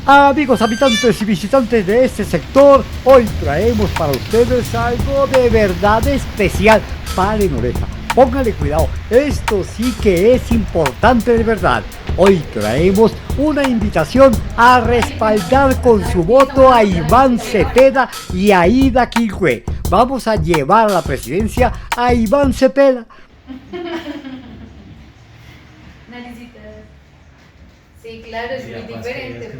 Amigos habitantes y visitantes de este sector, hoy traemos para ustedes algo de verdad especial. Paren oreja, pónganle cuidado, esto sí que es importante de verdad. Hoy traemos una invitación a respaldar con su voto a Iván Cepeda y a Ida Quilhue. Vamos a llevar a la presidencia a Iván Cepeda. Sí, claro, es muy diferente.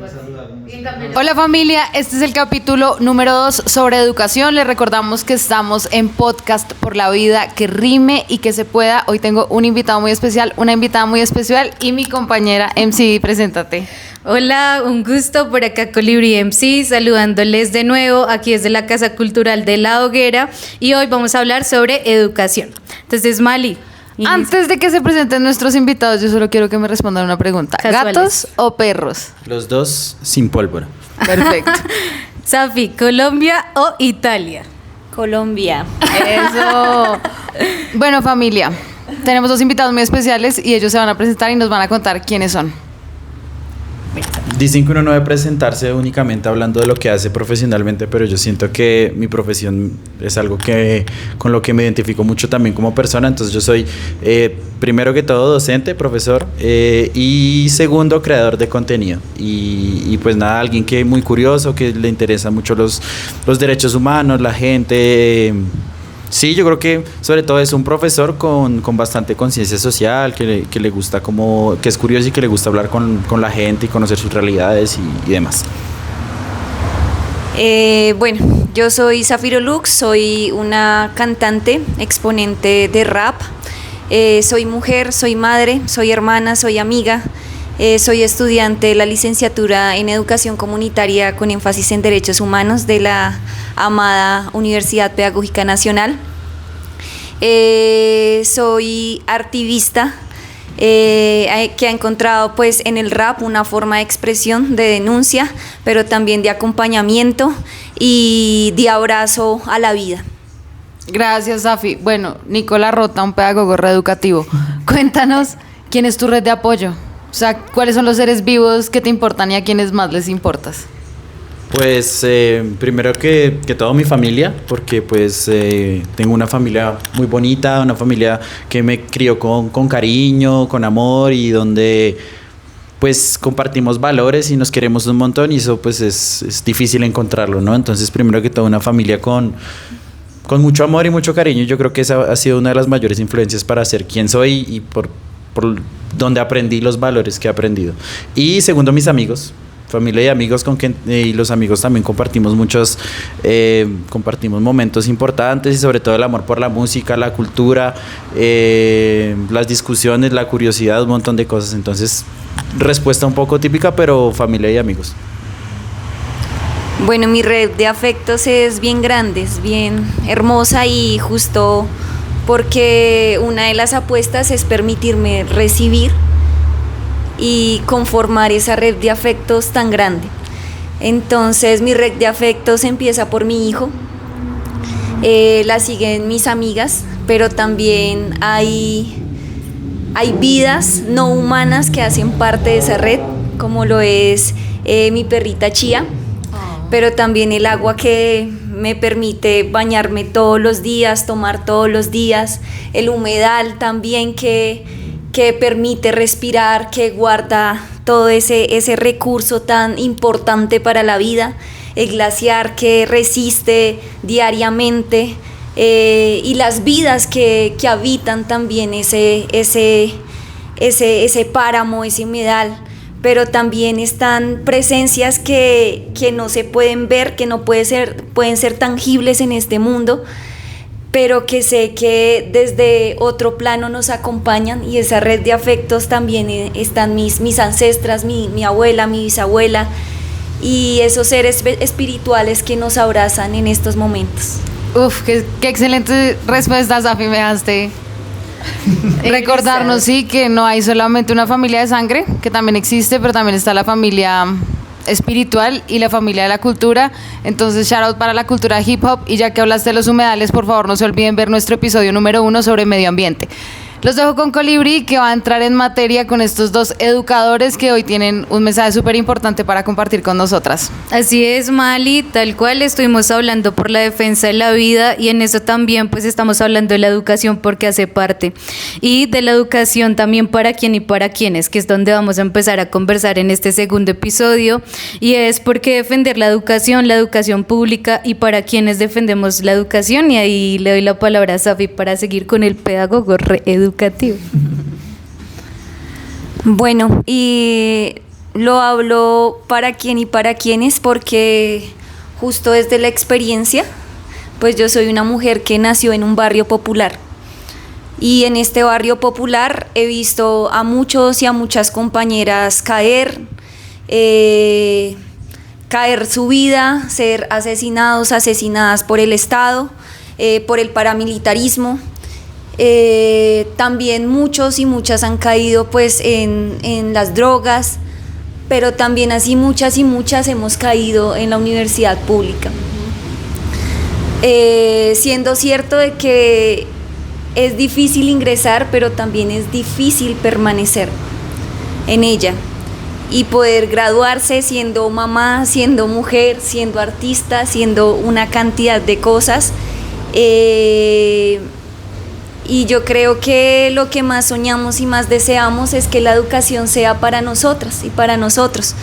Hola familia, este es el capítulo número 2 sobre educación. Les recordamos que estamos en Podcast por la Vida que Rime y que se pueda. Hoy tengo un invitado muy especial, una invitada muy especial y mi compañera MC, preséntate. Hola, un gusto por acá Colibrí MC, saludándoles de nuevo aquí desde la Casa Cultural de La Hoguera y hoy vamos a hablar sobre educación. Entonces, Mali. Antes de que se presenten nuestros invitados, yo solo quiero que me respondan una pregunta. Casuales. ¿Gatos o perros? Los dos sin pólvora. Perfecto. Safi, ¿Colombia o Italia? Colombia. Eso. Bueno, familia, tenemos dos invitados muy especiales y ellos se van a presentar y nos van a contar quiénes son. Dicen que uno no debe presentarse únicamente hablando de lo que hace profesionalmente, pero yo siento que mi profesión es algo con lo que me identifico mucho también como persona. Entonces yo soy, primero que todo, docente, profesor, y segundo, creador de contenido. Y pues nada, alguien que es muy curioso, que le interesan mucho los derechos humanos, la gente. Sí, yo creo que sobre todo es un profesor con bastante conciencia social, que le gusta que es curioso y que le gusta hablar con la gente y conocer sus realidades y demás. Bueno, yo soy Zafiro Lux, soy una cantante, exponente de rap. Soy mujer, soy madre, soy hermana, soy amiga. Soy estudiante de la licenciatura en Educación Comunitaria con énfasis en Derechos Humanos de la amada Universidad Pedagógica Nacional. Soy activista que ha encontrado pues en el rap una forma de expresión, de denuncia, pero también de acompañamiento y de abrazo a la vida. Gracias, Safi. Bueno, Nicolás Rota, un pedagogo reeducativo. Cuéntanos, ¿quién es tu red de apoyo? O sea, ¿cuáles son los seres vivos que te importan y a quienes más les importas? Pues primero que todo mi familia, porque pues tengo una familia muy bonita, una familia que me crió con cariño, con amor y donde pues compartimos valores y nos queremos un montón y eso pues es difícil encontrarlo, ¿no? Entonces primero que todo una familia con mucho amor y mucho cariño. Yo creo que esa ha sido una de las mayores influencias para ser quien soy y por donde aprendí los valores que he aprendido. Y segundo, mis amigos, familia y amigos y los amigos también compartimos compartimos momentos importantes y sobre todo el amor por la música, la cultura, las discusiones, la curiosidad, un montón de cosas. Entonces, respuesta un poco típica, pero familia y amigos. Bueno, mi red de afectos es bien grande, es bien hermosa y justo porque una de las apuestas es permitirme recibir y conformar esa red de afectos tan grande. Entonces mi red de afectos empieza por mi hijo, la siguen mis amigas, pero también hay vidas no humanas que hacen parte de esa red, como lo es mi perrita Chía, pero también el agua que me permite bañarme todos los días, tomar todos los días, el humedal también que permite respirar, que guarda todo ese recurso tan importante para la vida, el glaciar que resiste diariamente y las vidas que habitan también ese páramo, ese humedal. Pero también están presencias que no se pueden ver, que no pueden ser tangibles en este mundo, pero que sé que desde otro plano nos acompañan y esa red de afectos también están mis ancestras, mi abuela, mi bisabuela y esos seres espirituales que nos abrazan en estos momentos. Uf, qué excelente respuesta, Safi, me dejaste recordarnos, sí, que no hay solamente una familia de sangre, que también existe, pero también está la familia espiritual y la familia de la cultura. Entonces, shout out para la cultura hip hop. Y ya que hablaste de los humedales, por favor no se olviden ver nuestro episodio número 1 sobre medio ambiente. Los dejo con Colibrí, que va a entrar en materia con estos dos educadores que hoy tienen un mensaje súper importante para compartir con nosotras. Así es, Mali, tal cual estuvimos hablando por la defensa de la vida y en eso también pues estamos hablando de la educación porque hace parte y de la educación también para quién y para quiénes, que es donde vamos a empezar a conversar en este segundo episodio y es por qué defender la educación pública y para quienes defendemos la educación y ahí le doy la palabra a Safi para seguir con el pedagogo reeducativo. Bueno, y lo hablo para quién y para quiénes porque justo desde la experiencia, pues yo soy una mujer que nació en un barrio popular y en este barrio popular he visto a muchos y a muchas compañeras caer su vida, ser asesinadas por el Estado, por el paramilitarismo. También muchos y muchas han caído pues en las drogas, pero también así muchas y muchas hemos caído en la universidad pública, siendo cierto de que es difícil ingresar, pero también es difícil permanecer en ella y poder graduarse siendo mamá, siendo mujer, siendo artista, siendo una cantidad de cosas. Y yo creo que lo que más soñamos y más deseamos es que la educación sea para nosotras y para nosotros,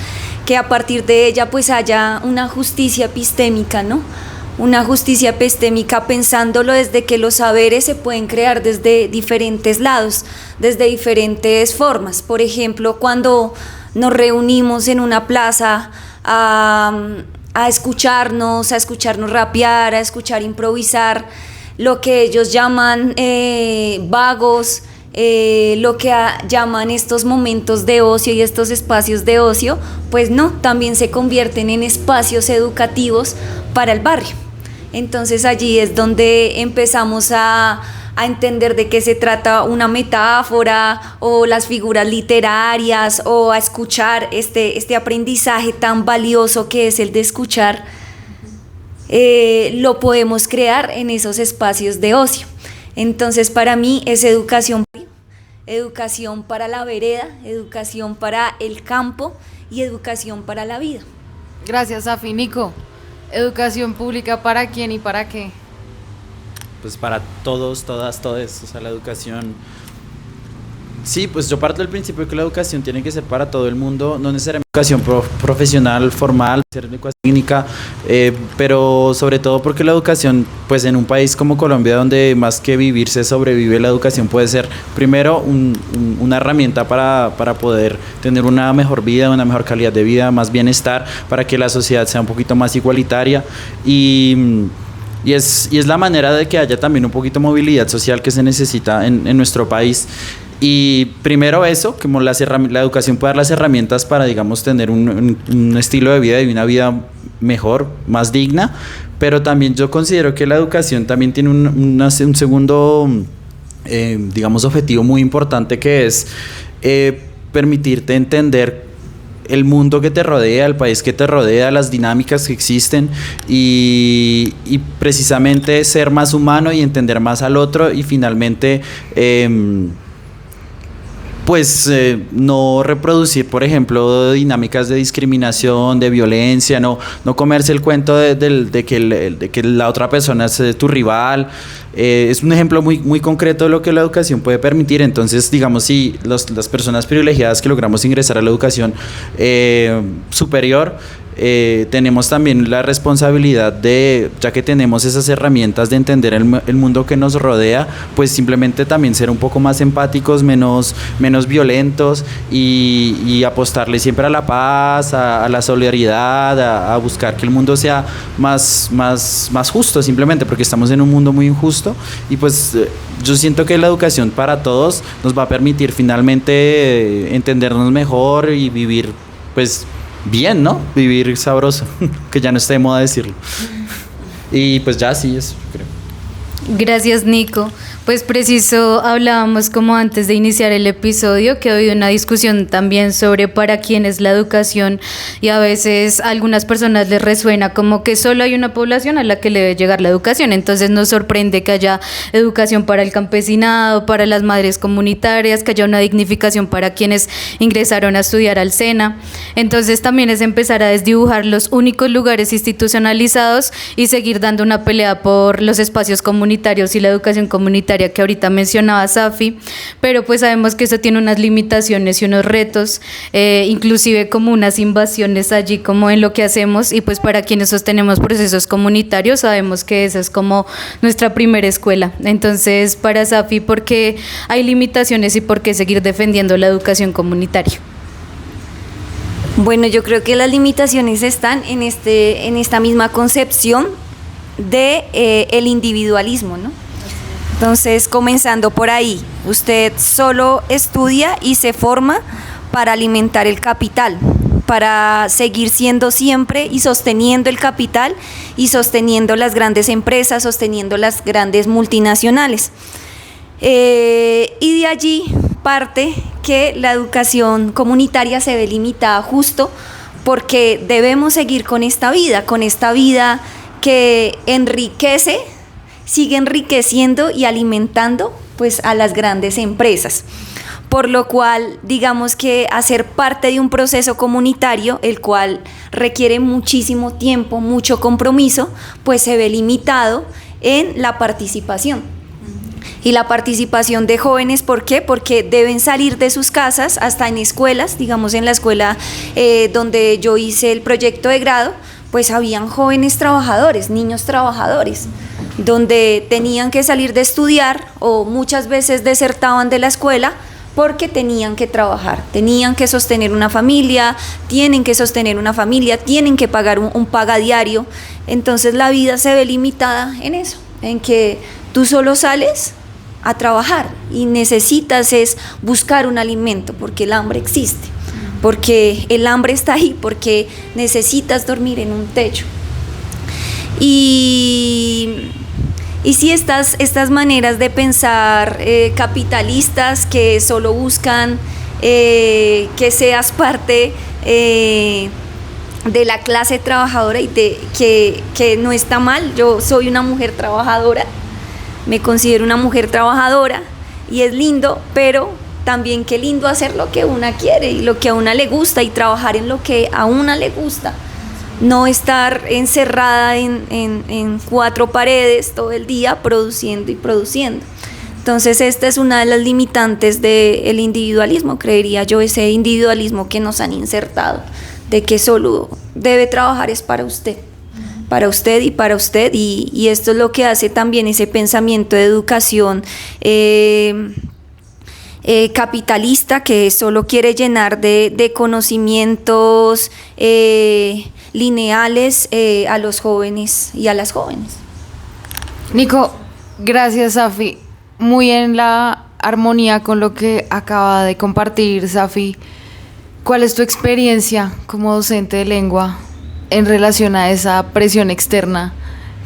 que a partir de ella pues haya una justicia epistémica, ¿no? Una justicia epistémica pensándolo desde que los saberes se pueden crear desde diferentes lados, desde diferentes formas. Por ejemplo, cuando nos reunimos en una plaza a escucharnos rapear, a escuchar improvisar, lo que ellos llaman vagos, lo que llaman estos momentos de ocio y estos espacios de ocio, pues no, también se convierten en espacios educativos para el barrio. Entonces allí es donde empezamos a entender de qué se trata una metáfora o las figuras literarias o a escuchar este aprendizaje tan valioso que es el de escuchar. Lo podemos crear en esos espacios de ocio. Entonces para mí es educación para la vereda, educación para el campo y educación para la vida. Gracias, Safi. Nico, educación pública para quién y para qué. Pues para todos, todas, todes, o sea, la educación. Sí, pues yo parto del principio de que la educación tiene que ser para todo el mundo, no necesariamente educación profesional, formal, ser educación técnica, pero sobre todo porque la educación, pues en un país como Colombia, donde más que vivir se sobrevive, la educación puede ser primero una herramienta para poder tener una mejor vida, una mejor calidad de vida, más bienestar, para que la sociedad sea un poquito más igualitaria y es la manera de que haya también un poquito de movilidad social que se necesita en nuestro país. Y primero eso, como la educación puede dar las herramientas para, digamos, tener un estilo de vida y una vida mejor, más digna, pero también yo considero que la educación también tiene un segundo, digamos, objetivo muy importante, que es permitirte entender el mundo que te rodea, el país que te rodea, las dinámicas que existen y precisamente ser más humano y entender más al otro y finalmente no reproducir, por ejemplo, dinámicas de discriminación, de violencia, no comerse el cuento de que la otra persona es tu rival. Es un ejemplo muy, muy concreto de lo que la educación puede permitir. Entonces, digamos, si las personas privilegiadas que logramos ingresar a la educación superior, tenemos también la responsabilidad de, ya que tenemos esas herramientas de entender el mundo que nos rodea, pues simplemente también ser un poco más empáticos, menos violentos y apostarle siempre a la paz, a la solidaridad, a buscar que el mundo sea más justo, simplemente porque estamos en un mundo muy injusto y pues yo siento que la educación para todos nos va a permitir finalmente entendernos mejor y vivir pues bien, ¿no? Vivir sabroso, que ya no esté de moda decirlo. Y pues ya sí, eso creo. Gracias, Nico. Pues preciso, hablábamos como antes de iniciar el episodio que ha habido una discusión también sobre para quién es la educación y a veces a algunas personas les resuena como que solo hay una población a la que le debe llegar la educación, entonces nos sorprende que haya educación para el campesinado, para las madres comunitarias, que haya una dignificación para quienes ingresaron a estudiar al SENA, entonces también es empezar a desdibujar los únicos lugares institucionalizados y seguir dando una pelea por los espacios comunitarios y la educación comunitaria que ahorita mencionaba Safi, pero pues sabemos que eso tiene unas limitaciones y unos retos, inclusive como unas invasiones allí como en lo que hacemos, y pues para quienes sostenemos procesos comunitarios sabemos que esa es como nuestra primera escuela. Entonces, para Safi, ¿por qué hay limitaciones y por qué seguir defendiendo la educación comunitaria? Bueno, yo creo que las limitaciones están en esta misma concepción de el individualismo, ¿no? Entonces, comenzando por ahí, usted solo estudia y se forma para alimentar el capital, para seguir siendo siempre y sosteniendo el capital y sosteniendo las grandes empresas, sosteniendo las grandes multinacionales. Y de allí parte que la educación comunitaria se ve limitada justo porque debemos seguir con esta vida que enriquece, sigue enriqueciendo y alimentando pues a las grandes empresas, por lo cual digamos que hacer parte de un proceso comunitario, el cual requiere muchísimo tiempo, mucho compromiso, pues se ve limitado en la participación. Y la participación de jóvenes, ¿por qué? Porque deben salir de sus casas, hasta en escuelas, digamos en la escuela donde yo hice el proyecto de grado, pues habían jóvenes trabajadores, niños trabajadores, donde tenían que salir de estudiar o muchas veces desertaban de la escuela porque tenían que trabajar, tenían que sostener una familia, tienen que pagar un paga diario. Entonces la vida se ve limitada en eso, en que tú solo sales a trabajar y necesitas es buscar un alimento porque el hambre existe, porque el hambre está ahí, porque necesitas dormir en un techo. Y sí, estas maneras de pensar capitalistas que solo buscan que seas parte de la clase trabajadora y que no está mal. Yo soy una mujer trabajadora, me considero una mujer trabajadora y es lindo, pero también qué lindo hacer lo que una quiere y lo que a una le gusta y trabajar en lo que a una le gusta. No estar encerrada en cuatro paredes todo el día produciendo y produciendo. Entonces esta es una de las limitantes del individualismo, creería yo, ese individualismo que nos han insertado, de que solo debe trabajar es para usted y para usted, y esto es lo que hace también ese pensamiento de educación capitalista que solo quiere llenar de conocimientos lineales a los jóvenes y a las jóvenes. Nico, gracias, Safi. Muy en la armonía con lo que acaba de compartir Safi. ¿Cuál es tu experiencia como docente de lengua en relación a esa presión externa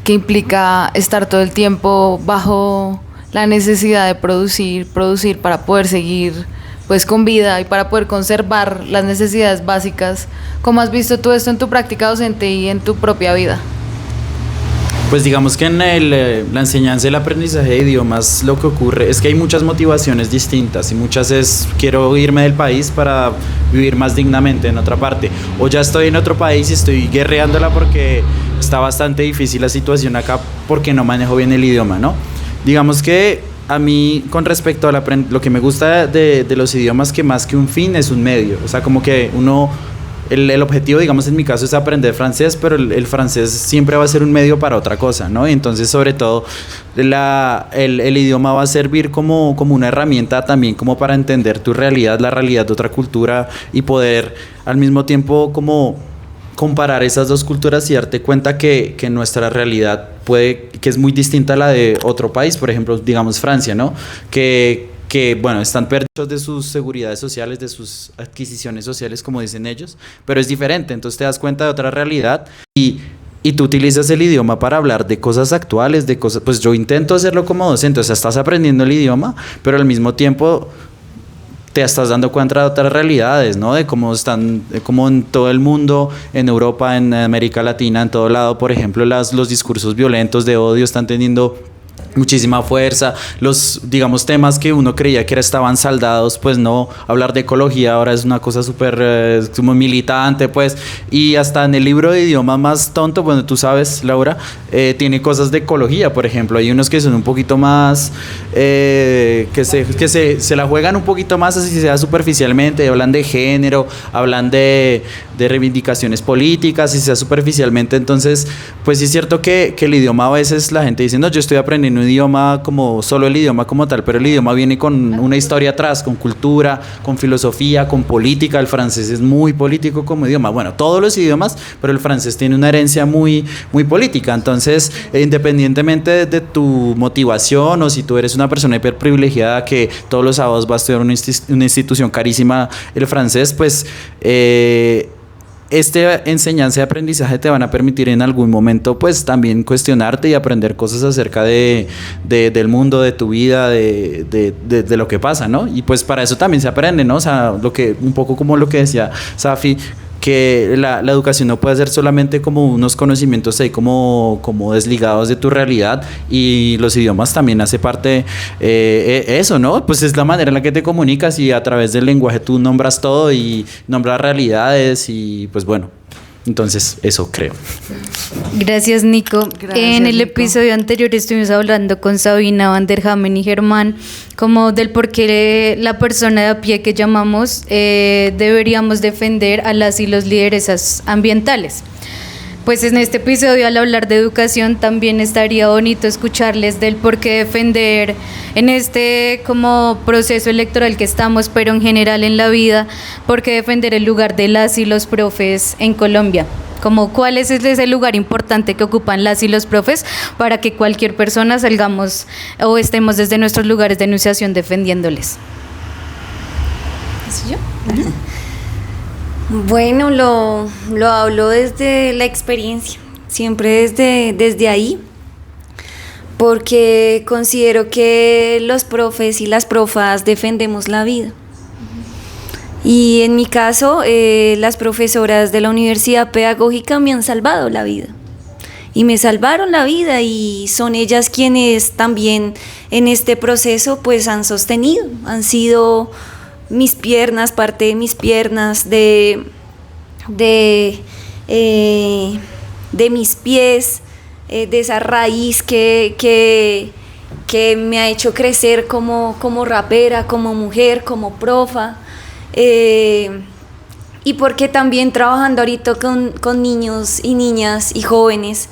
que implica estar todo el tiempo bajo la necesidad de producir para poder seguir pues con vida y para poder conservar las necesidades básicas? ¿Cómo has visto tú esto en tu práctica docente y en tu propia vida? Pues digamos que en la enseñanza y el aprendizaje de idiomas lo que ocurre es que hay muchas motivaciones distintas y muchas es quiero irme del país para vivir más dignamente en otra parte, o ya estoy en otro país y estoy guerreándola porque está bastante difícil la situación acá porque no manejo bien el idioma, ¿no? Digamos que a mí con respecto a lo que me gusta de los idiomas, que más que un fin es un medio, o sea, como que el objetivo, digamos, en mi caso es aprender francés, pero el francés siempre va a ser un medio para otra cosa, ¿no? Entonces, sobre todo, el idioma va a servir como una herramienta también como para entender tu realidad, la realidad de otra cultura y poder al mismo tiempo como comparar esas dos culturas y darte cuenta que nuestra realidad que es muy distinta a la de otro país, por ejemplo, digamos Francia, ¿no? Que bueno, están perdidos de sus seguridades sociales, de sus adquisiciones sociales, como dicen ellos, pero es diferente, entonces te das cuenta de otra realidad y y tú utilizas el idioma para hablar de cosas actuales, de cosas, pues yo intento hacerlo como docente, o sea, estás aprendiendo el idioma, pero al mismo tiempo te estás dando cuenta de otras realidades, ¿no? De cómo están, como en todo el mundo, en Europa, en América Latina, en todo lado, por ejemplo, los discursos violentos de odio están teniendo muchísima fuerza, los, digamos, temas que uno creía que estaban saldados, pues no, hablar de ecología ahora es una cosa súper como militante, pues, y hasta en el libro de idioma más tonto, bueno, tú sabes, Laura, tiene cosas de ecología, por ejemplo, hay unos que son un poquito más, que se la juegan un poquito más, así sea superficialmente, hablan de género, hablan de reivindicaciones políticas, y sea superficialmente, entonces, pues sí es cierto que el idioma a veces la gente dice, no, yo estoy aprendiendo un idioma como solo el idioma como tal, pero el idioma viene con una historia atrás, con cultura, con filosofía, con política. El francés es muy político como idioma, bueno, todos los idiomas, pero el francés tiene una herencia muy, muy política. Entonces, independientemente de tu motivación, o si tú eres una persona hiperprivilegiada que todos los sábados va a estudiar una institución carísima el francés, pues esta enseñanza y aprendizaje te van a permitir en algún momento pues también cuestionarte y aprender cosas acerca del mundo, de tu vida, de lo que pasa, ¿no? Y pues para eso también se aprende, ¿no? O sea, un poco como lo que decía Safi, que la educación no puede ser solamente como unos conocimientos ahí como desligados de tu realidad, y los idiomas también hace parte eso, ¿no? Pues es la manera en la que te comunicas, y a través del lenguaje tú nombras todo y nombras realidades, y pues bueno, entonces eso creo. Gracias, Nico. Gracias, en el Nico. episodio anterior estuvimos hablando con Sabina Van der Hamen y Germán como del por qué la persona de a pie que llamamos deberíamos defender a las y los lideresas ambientales. Pues en este episodio, al hablar de educación, también estaría bonito escucharles del por qué defender en este como proceso electoral que estamos, pero en general en la vida, por qué defender el lugar de las y los profes en Colombia. Como cuál es ese lugar importante que ocupan las y los profes para que cualquier persona salgamos o estemos desde nuestros lugares de enunciación defendiéndoles. ¿Eso yo? Bueno, lo hablo desde la experiencia, siempre desde ahí, porque considero que los profes y las profas defendemos la vida. Y en mi caso, las profesoras de la Universidad Pedagógica me han salvado la vida. Y me salvaron la vida, y son ellas quienes también en este proceso pues han sostenido, han sido mis piernas, parte de mis piernas, de mis pies, de esa raíz que me ha hecho crecer como rapera, como mujer, como profa, y porque también trabajando ahorita con niños y niñas y jóvenes,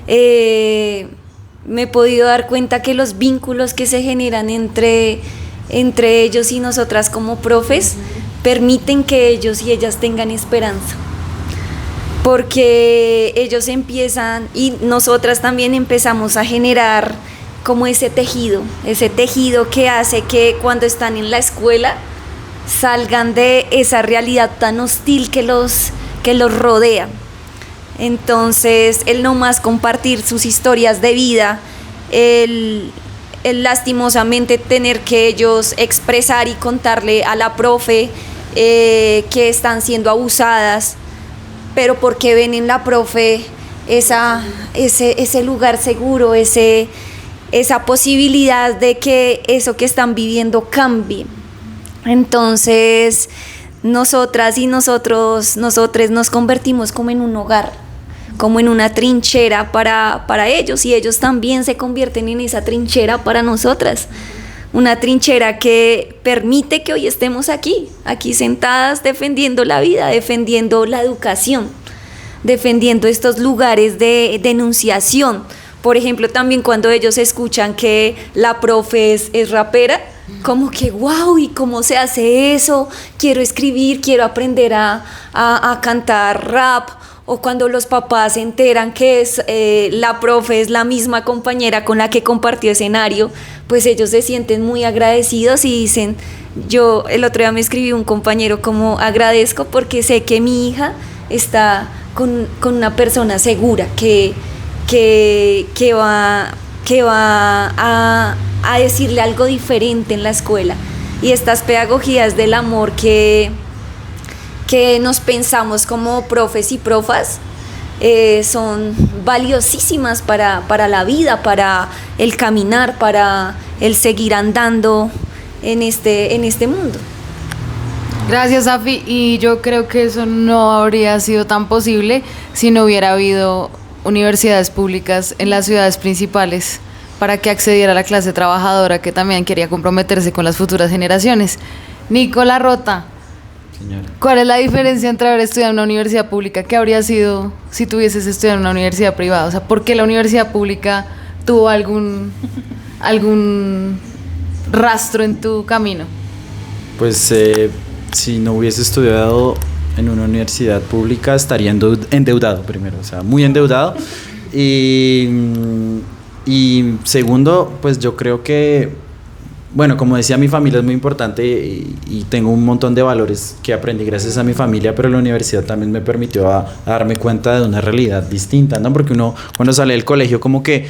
me he podido dar cuenta que los vínculos que se generan entre ellos y nosotras como profes permiten que ellos y ellas tengan esperanza, porque ellos empiezan y nosotras también empezamos a generar como ese tejido que hace que cuando están en la escuela salgan de esa realidad tan hostil que los rodea. Entonces, el no más compartir sus historias de vida, el lastimosamente tener que ellos expresar y contarle a la profe que están siendo abusadas, pero porque ven en la profe ese lugar seguro, esa posibilidad de que eso que están viviendo cambie. Entonces, nosotras y nosotres nos convertimos como en un hogar, como en una trinchera para ellos, y ellos también se convierten en esa trinchera para nosotras. Una trinchera que permite que hoy estemos aquí sentadas defendiendo la vida, defendiendo la educación, defendiendo estos lugares de enunciación. Por ejemplo, también cuando ellos escuchan que la profe es rapera, como que wow, ¿y cómo se hace eso? Quiero escribir, quiero aprender a cantar rap. O cuando los papás se enteran que la profe es la misma compañera con la que compartió escenario, pues ellos se sienten muy agradecidos y dicen, yo el otro día me escribió un compañero como agradezco porque sé que mi hija está con una persona segura que va a decirle algo diferente en la escuela. Y estas pedagogías del amor que nos pensamos como profes y profas son valiosísimas para la vida, para el caminar, para el seguir andando en este mundo. Gracias, Safi. Y yo creo que eso no habría sido tan posible si no hubiera habido universidades públicas en las ciudades principales para que accediera a la clase trabajadora que también quería comprometerse con las futuras generaciones. Nicola Rota, Señora. ¿cuál es la diferencia entre haber estudiado en una universidad pública? ¿Qué habría sido si tuvieses estudiado en una universidad privada? O sea, ¿por qué la universidad pública tuvo algún rastro en tu camino? Pues si no hubiese estudiado en una universidad pública estaría endeudado primero, o sea, muy endeudado. Y segundo, pues yo creo que, bueno, como decía, mi familia es muy importante y tengo un montón de valores que aprendí gracias a mi familia, pero la universidad también me permitió a darme cuenta de una realidad distinta, ¿no? Porque uno cuando sale del colegio como que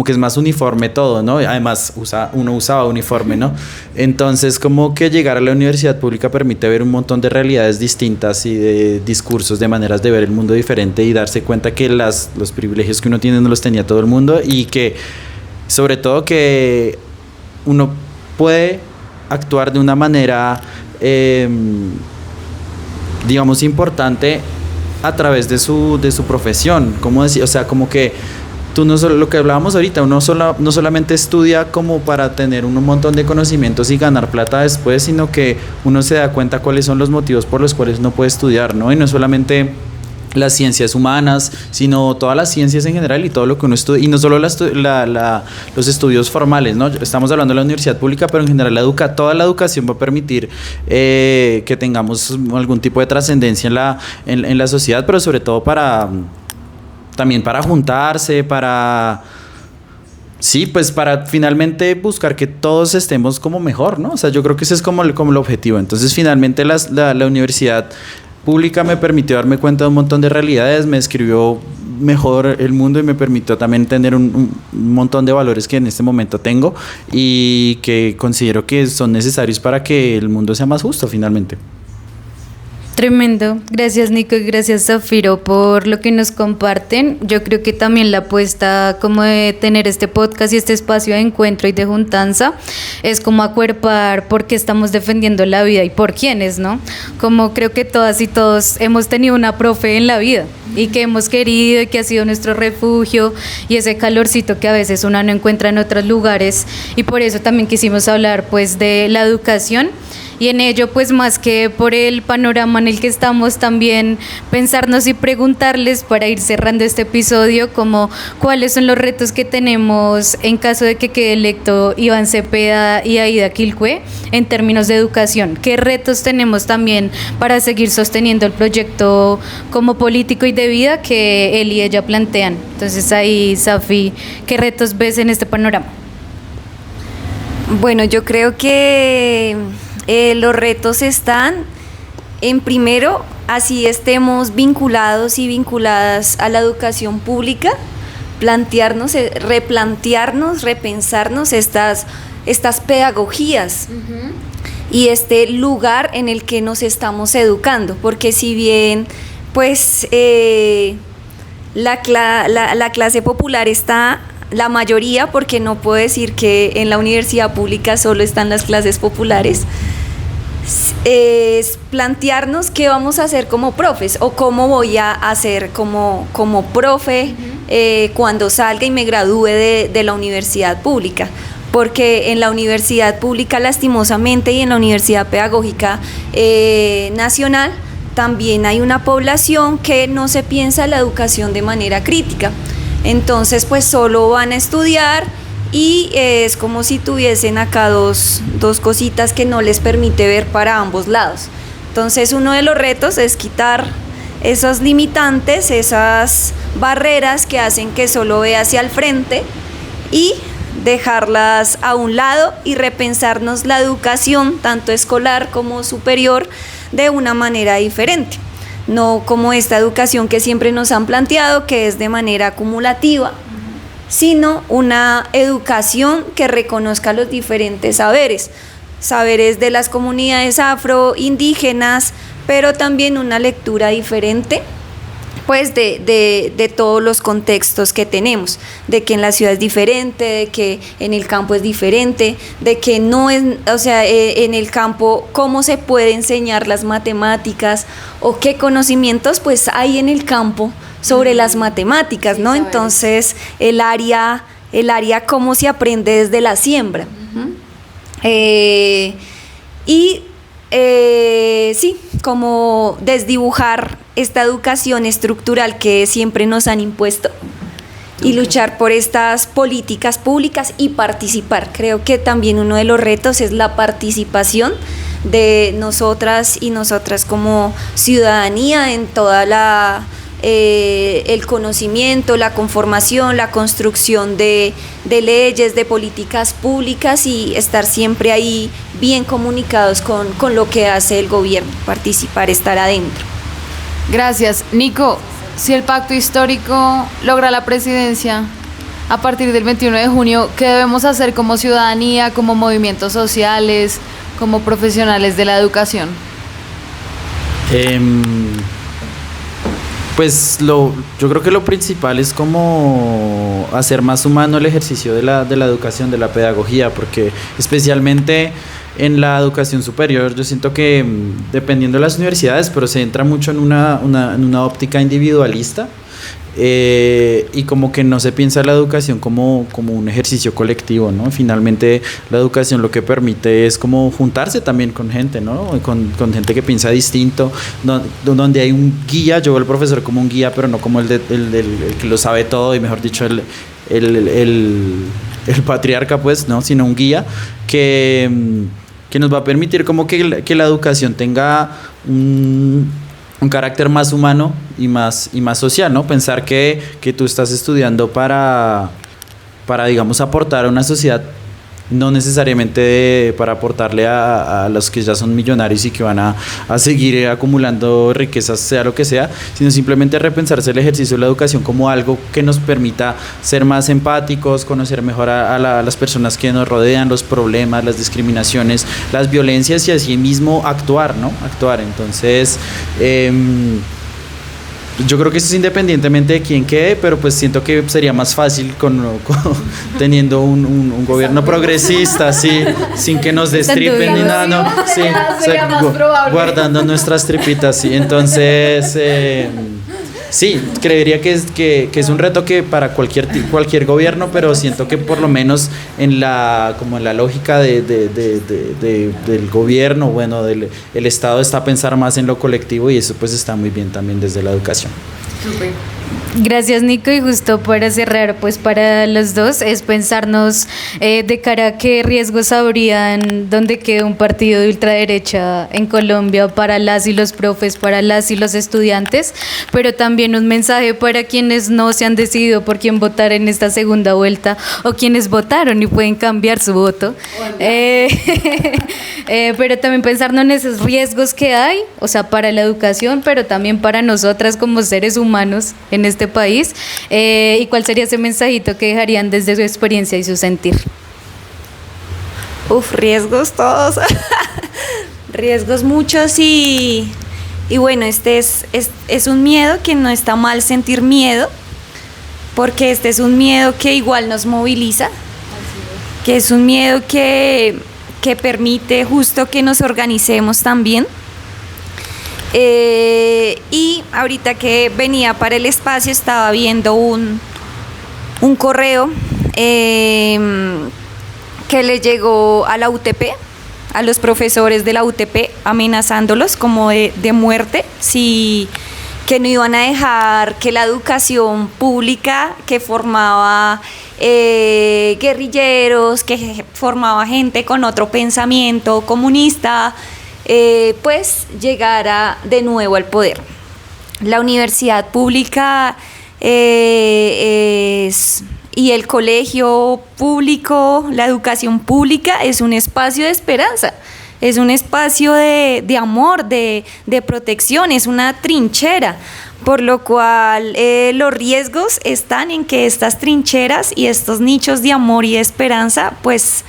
es más uniforme todo, ¿no? Además uno usaba uniforme, ¿no? Entonces como que llegar a la universidad pública permite ver un montón de realidades distintas y de discursos, de maneras de ver el mundo diferente y darse cuenta que los privilegios que uno tiene no los tenía todo el mundo y que sobre todo que uno puede actuar de una manera digamos importante a través de su profesión, como decir, o sea, como que tú no solo, lo que hablábamos ahorita, uno no solamente estudia como para tener un montón de conocimientos y ganar plata después, sino que uno se da cuenta cuáles son los motivos por los cuales uno puede estudiar, ¿no? Y no solamente las ciencias humanas, sino todas las ciencias en general y todo lo que uno estudia, y no solo los estudios formales, ¿no? Estamos hablando de la universidad pública, pero en general toda la educación va a permitir que tengamos algún tipo de trascendencia en la sociedad, pero sobre todo también para juntarse, sí, pues para finalmente buscar que todos estemos como mejor, ¿no? O sea, yo creo que ese es como el objetivo. Entonces, finalmente la universidad pública me permitió darme cuenta de un montón de realidades, me describió mejor el mundo y me permitió también tener un montón de valores que en este momento tengo y que considero que son necesarios para que el mundo sea más justo finalmente. Tremendo. Gracias, Nico, y gracias, Zafiro, por lo que nos comparten. Yo creo que también la apuesta como de tener este podcast y este espacio de encuentro y de juntanza es como acuerpar por qué estamos defendiendo la vida y por quiénes, ¿no? Como creo que todas y todos hemos tenido una profe en la vida y que hemos querido y que ha sido nuestro refugio y ese calorcito que a veces uno no encuentra en otros lugares, y por eso también quisimos hablar pues de la educación. Y en ello, pues más que por el panorama en el que estamos, también pensarnos y preguntarles para ir cerrando este episodio como cuáles son los retos que tenemos en caso de que quede electo Iván Cepeda y Aida Quilcue en términos de educación. ¿Qué retos tenemos también para seguir sosteniendo el proyecto como político y de vida que él y ella plantean? Entonces ahí, Safi, ¿qué retos ves en este panorama? Bueno, yo creo que los retos están en primero, así estemos vinculados y vinculadas a la educación pública, plantearnos, replantearnos, repensarnos estas pedagogías y este lugar en el que nos estamos educando, porque si bien pues la clase popular está, la mayoría, porque no puedo decir que en la universidad pública solo están las clases populares, es plantearnos qué vamos a hacer como profes o cómo voy a hacer como profe cuando salga y me gradúe de la universidad pública. Porque en la universidad pública, lastimosamente, y en la Universidad Pedagógica Nacional, también hay una población que no se piensa la educación de manera crítica. Entonces, pues solo van a estudiar y es como si tuviesen acá dos cositas que no les permite ver para ambos lados. Entonces, uno de los retos es quitar esas limitantes, esas barreras que hacen que solo vea hacia el frente y dejarlas a un lado y repensarnos la educación, tanto escolar como superior, de una manera diferente. no como esta educación que siempre nos han planteado, que es de manera acumulativa, sino una educación que reconozca los diferentes saberes de las comunidades afroindígenas, pero también una lectura diferente pues de todos los contextos que tenemos, de que en la ciudad es diferente, de que en el campo es diferente, de que no es, o sea, en el campo cómo se puede enseñar las matemáticas o qué conocimientos pues hay en el campo sobre las matemáticas, ¿no? Entonces el área cómo se aprende desde la siembra. Sí, como desdibujar esta educación estructural que siempre nos han impuesto y luchar por estas políticas públicas y participar. Creo que también uno de los retos es la participación de nosotras y nosotras como ciudadanía en toda el conocimiento, la conformación, la construcción de leyes, de políticas públicas y estar siempre ahí bien comunicados con lo que hace el gobierno, participar, estar adentro. Gracias. Nico, si el pacto histórico logra la presidencia a partir del 21 de junio, ¿qué debemos hacer como ciudadanía, como movimientos sociales, como profesionales de la educación? Pues yo creo que lo principal es como hacer más humano el ejercicio de la educación, de la pedagogía, porque especialmente en la educación superior yo siento que dependiendo de las universidades, pero se entra mucho en una óptica individualista. Y como que no se piensa la educación como un ejercicio colectivo, ¿no? Finalmente la educación lo que permite es como juntarse también con gente, ¿no? Con gente que piensa distinto, donde hay un guía. Yo veo al profesor como un guía, pero no como el que lo sabe todo y mejor dicho el patriarca, pues, ¿no? Sino un guía que nos va a permitir como que la educación tenga un carácter más humano y más social, ¿no? Pensar que tú estás estudiando para digamos aportar a una sociedad, no necesariamente para aportarle a los que ya son millonarios y que van a seguir acumulando riquezas, sea lo que sea, sino simplemente repensarse el ejercicio de la educación como algo que nos permita ser más empáticos, conocer mejor a las personas que nos rodean, los problemas, las discriminaciones, las violencias y así mismo actuar, ¿no? Entonces, yo creo que eso es independientemente de quién quede, pero pues siento que sería más fácil teniendo un gobierno progresista, sí, sin que nos destripen ni nada, ¿no? Sí, sería más probable. Guardando nuestras tripitas, sí. Entonces, sí, creería que es un reto que para cualquier gobierno, pero siento que por lo menos en la lógica del gobierno, bueno, el Estado está a pensar más en lo colectivo y eso pues está muy bien también desde la educación. Súper. Gracias, Nico, y justo para cerrar, pues para los dos es pensarnos de cara a qué riesgos habrían donde quede un partido de ultraderecha en Colombia para las y los profes, para las y los estudiantes, pero también un mensaje para quienes no se han decidido por quién votar en esta segunda vuelta o quienes votaron y pueden cambiar su voto. Pero también pensarnos en esos riesgos que hay, o sea, para la educación, pero también para nosotras como seres humanos en este país, y cuál sería ese mensajito que dejarían desde su experiencia y su sentir. Riesgos todos, riesgos muchos y bueno, este es un miedo que no está mal sentir miedo, porque este es un miedo que igual nos moviliza, que es un miedo que permite justo que nos organicemos también. Y ahorita que venía para el espacio estaba viendo un correo que le llegó a la UTP, a los profesores de la UTP, amenazándolos como de muerte, que no iban a dejar que la educación pública que formaba guerrilleros, que formaba gente con otro pensamiento comunista, pues llegara de nuevo al poder. La universidad pública y el colegio público, la educación pública es un espacio de esperanza, es un espacio de amor, de protección, es una trinchera, por lo cual los riesgos están en que estas trincheras y estos nichos de amor y de esperanza pues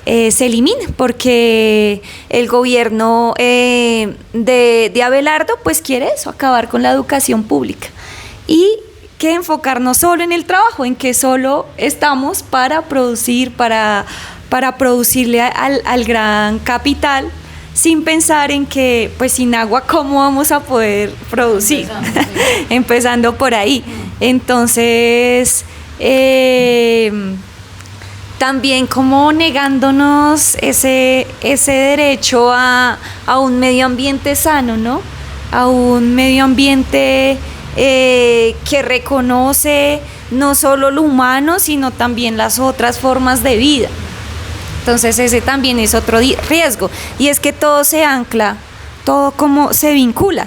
se eliminen, porque el gobierno de Abelardo pues quiere eso, acabar con la educación pública y que enfocarnos solo en el trabajo, en que solo estamos para producir, para producirle al gran capital, sin pensar en que pues sin agua cómo vamos a poder producir, empezando por ahí. Entonces también como negándonos ese derecho a un medio ambiente sano, ¿no? A un medio ambiente que reconoce no solo lo humano, sino también las otras formas de vida. Entonces ese también es otro riesgo, y es que todo se ancla, todo como se vincula.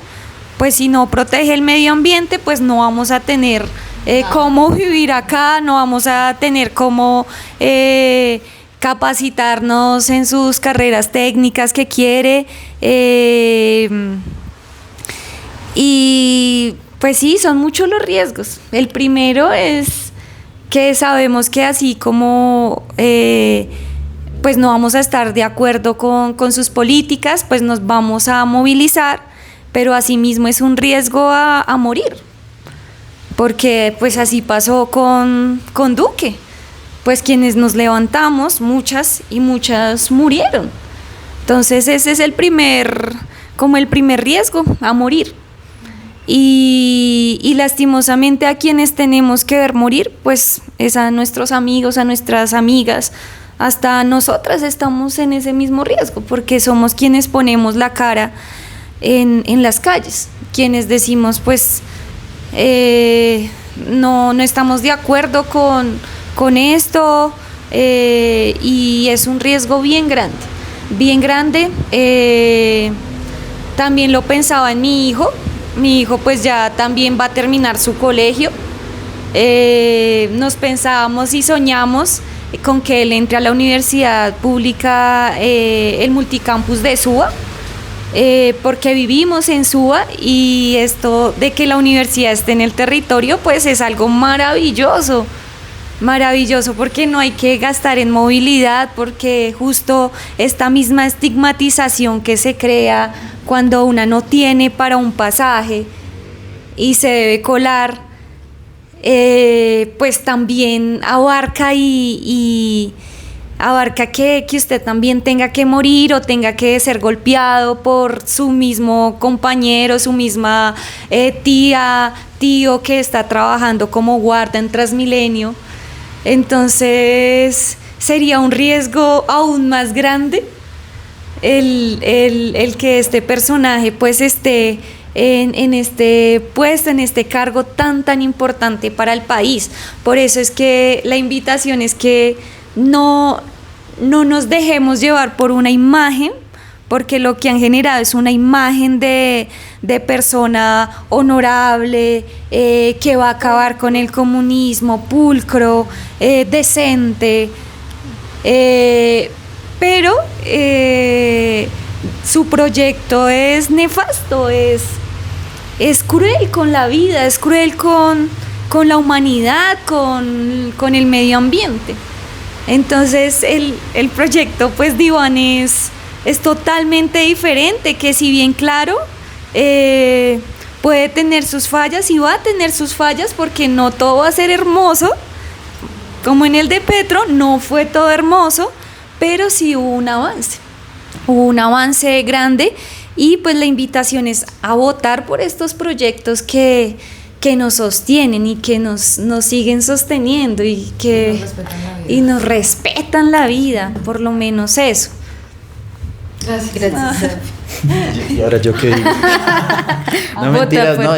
Pues si no protege el medio ambiente, pues no vamos a tener cómo vivir acá, no vamos a tener cómo capacitarnos en sus carreras técnicas que quiere. Y pues sí, son muchos los riesgos. El primero es que sabemos que así como pues no vamos a estar de acuerdo con sus políticas, pues nos vamos a movilizar, pero asimismo es un riesgo a morir, porque pues así pasó con Duque, pues quienes nos levantamos, muchas murieron. Entonces ese es el primer riesgo, a morir. Y lastimosamente a quienes tenemos que ver morir, pues es a nuestros amigos, a nuestras amigas, hasta nosotras estamos en ese mismo riesgo, porque somos quienes ponemos la cara en las calles, quienes decimos pues no estamos de acuerdo con esto, y es un riesgo bien grande. También lo pensaba en mi hijo pues ya también va a terminar su colegio. Nos pensábamos y soñamos con que él entre a la universidad pública, el multicampus de Suba, porque vivimos en Suba, y esto de que la universidad esté en el territorio pues es algo maravilloso, porque no hay que gastar en movilidad, porque justo esta misma estigmatización que se crea cuando una no tiene para un pasaje y se debe colar, pues también abarca y abarca que usted también tenga que morir o tenga que ser golpeado por su mismo compañero, su misma tío que está trabajando como guarda en Transmilenio. Entonces sería un riesgo aún más grande el que este personaje pues esté en este puesto, en este cargo tan importante para el país. Por eso es que la invitación es que no nos dejemos llevar por una imagen, porque lo que han generado es una imagen de persona honorable, que va a acabar con el comunismo, pulcro, decente, pero su proyecto es nefasto, es cruel con la vida, es cruel con la humanidad, con el medio ambiente. Entonces el proyecto pues de Iván es totalmente diferente, que si bien claro puede tener sus fallas y va a tener sus fallas, porque no todo va a ser hermoso, como en el de Petro no fue todo hermoso, pero sí hubo un avance grande, y pues la invitación es a votar por estos proyectos que nos sostienen y que nos siguen sosteniendo y que nos respetan la vida, por lo menos eso. Gracias. Y ahora yo qué digo. No, mentiras, no,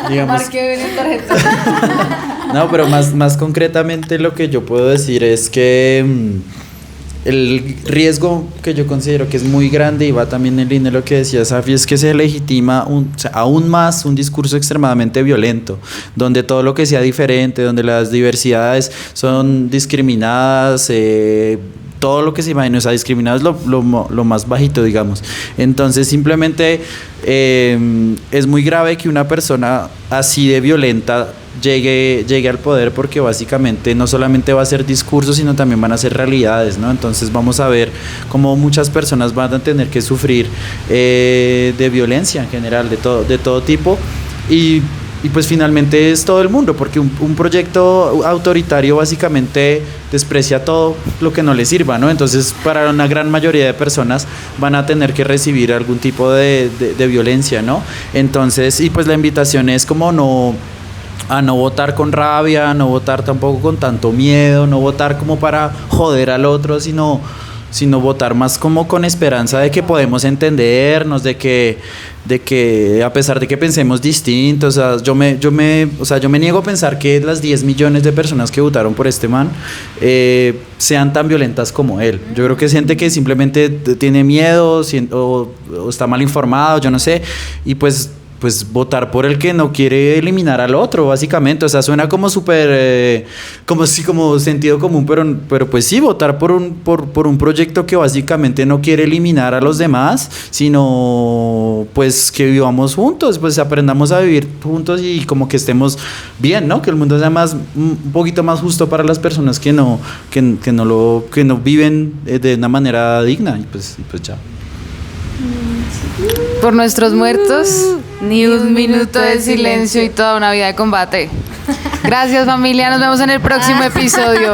digamos. Marqué bien en tarjeta. No, pero más concretamente lo que yo puedo decir es que el riesgo que yo considero que es muy grande, y va también en línea de lo que decía Safi, es que se legitima aún más un discurso extremadamente violento, donde todo lo que sea diferente, donde las diversidades son discriminadas, todo lo que se imagina, o sea, discriminado es lo más bajito, digamos. Entonces, simplemente es muy grave que una persona así de violenta llegue al poder, porque básicamente no solamente va a ser discurso, sino también van a ser realidades, ¿no? Entonces vamos a ver cómo muchas personas van a tener que sufrir de violencia en general, de todo tipo, y pues finalmente es todo el mundo, porque un proyecto autoritario básicamente desprecia todo lo que no le sirva, ¿no? Entonces, para una gran mayoría de personas van a tener que recibir algún tipo de violencia, ¿no? Entonces, y pues la invitación es como a no votar con rabia, no votar tampoco con tanto miedo, no votar como para joder al otro, sino votar más como con esperanza de que podemos entendernos, de que a pesar de que pensemos distintos, o sea, yo me niego a pensar que las 10 millones de personas que votaron por este man sean tan violentas como él. Yo creo que es gente que simplemente tiene miedo o está mal informado, yo no sé, y pues votar por el que no quiere eliminar al otro, básicamente. O sea, suena como súper, como sentido común, pero pues sí, votar por un proyecto que básicamente no quiere eliminar a los demás, sino pues que vivamos juntos, pues aprendamos a vivir juntos y como que estemos bien, ¿no? Que el mundo sea un poquito más justo para las personas que no viven de una manera digna, y pues ya. Por nuestros muertos, ni un minuto de silencio y toda una vida de combate. Gracias, familia, nos vemos en el próximo episodio.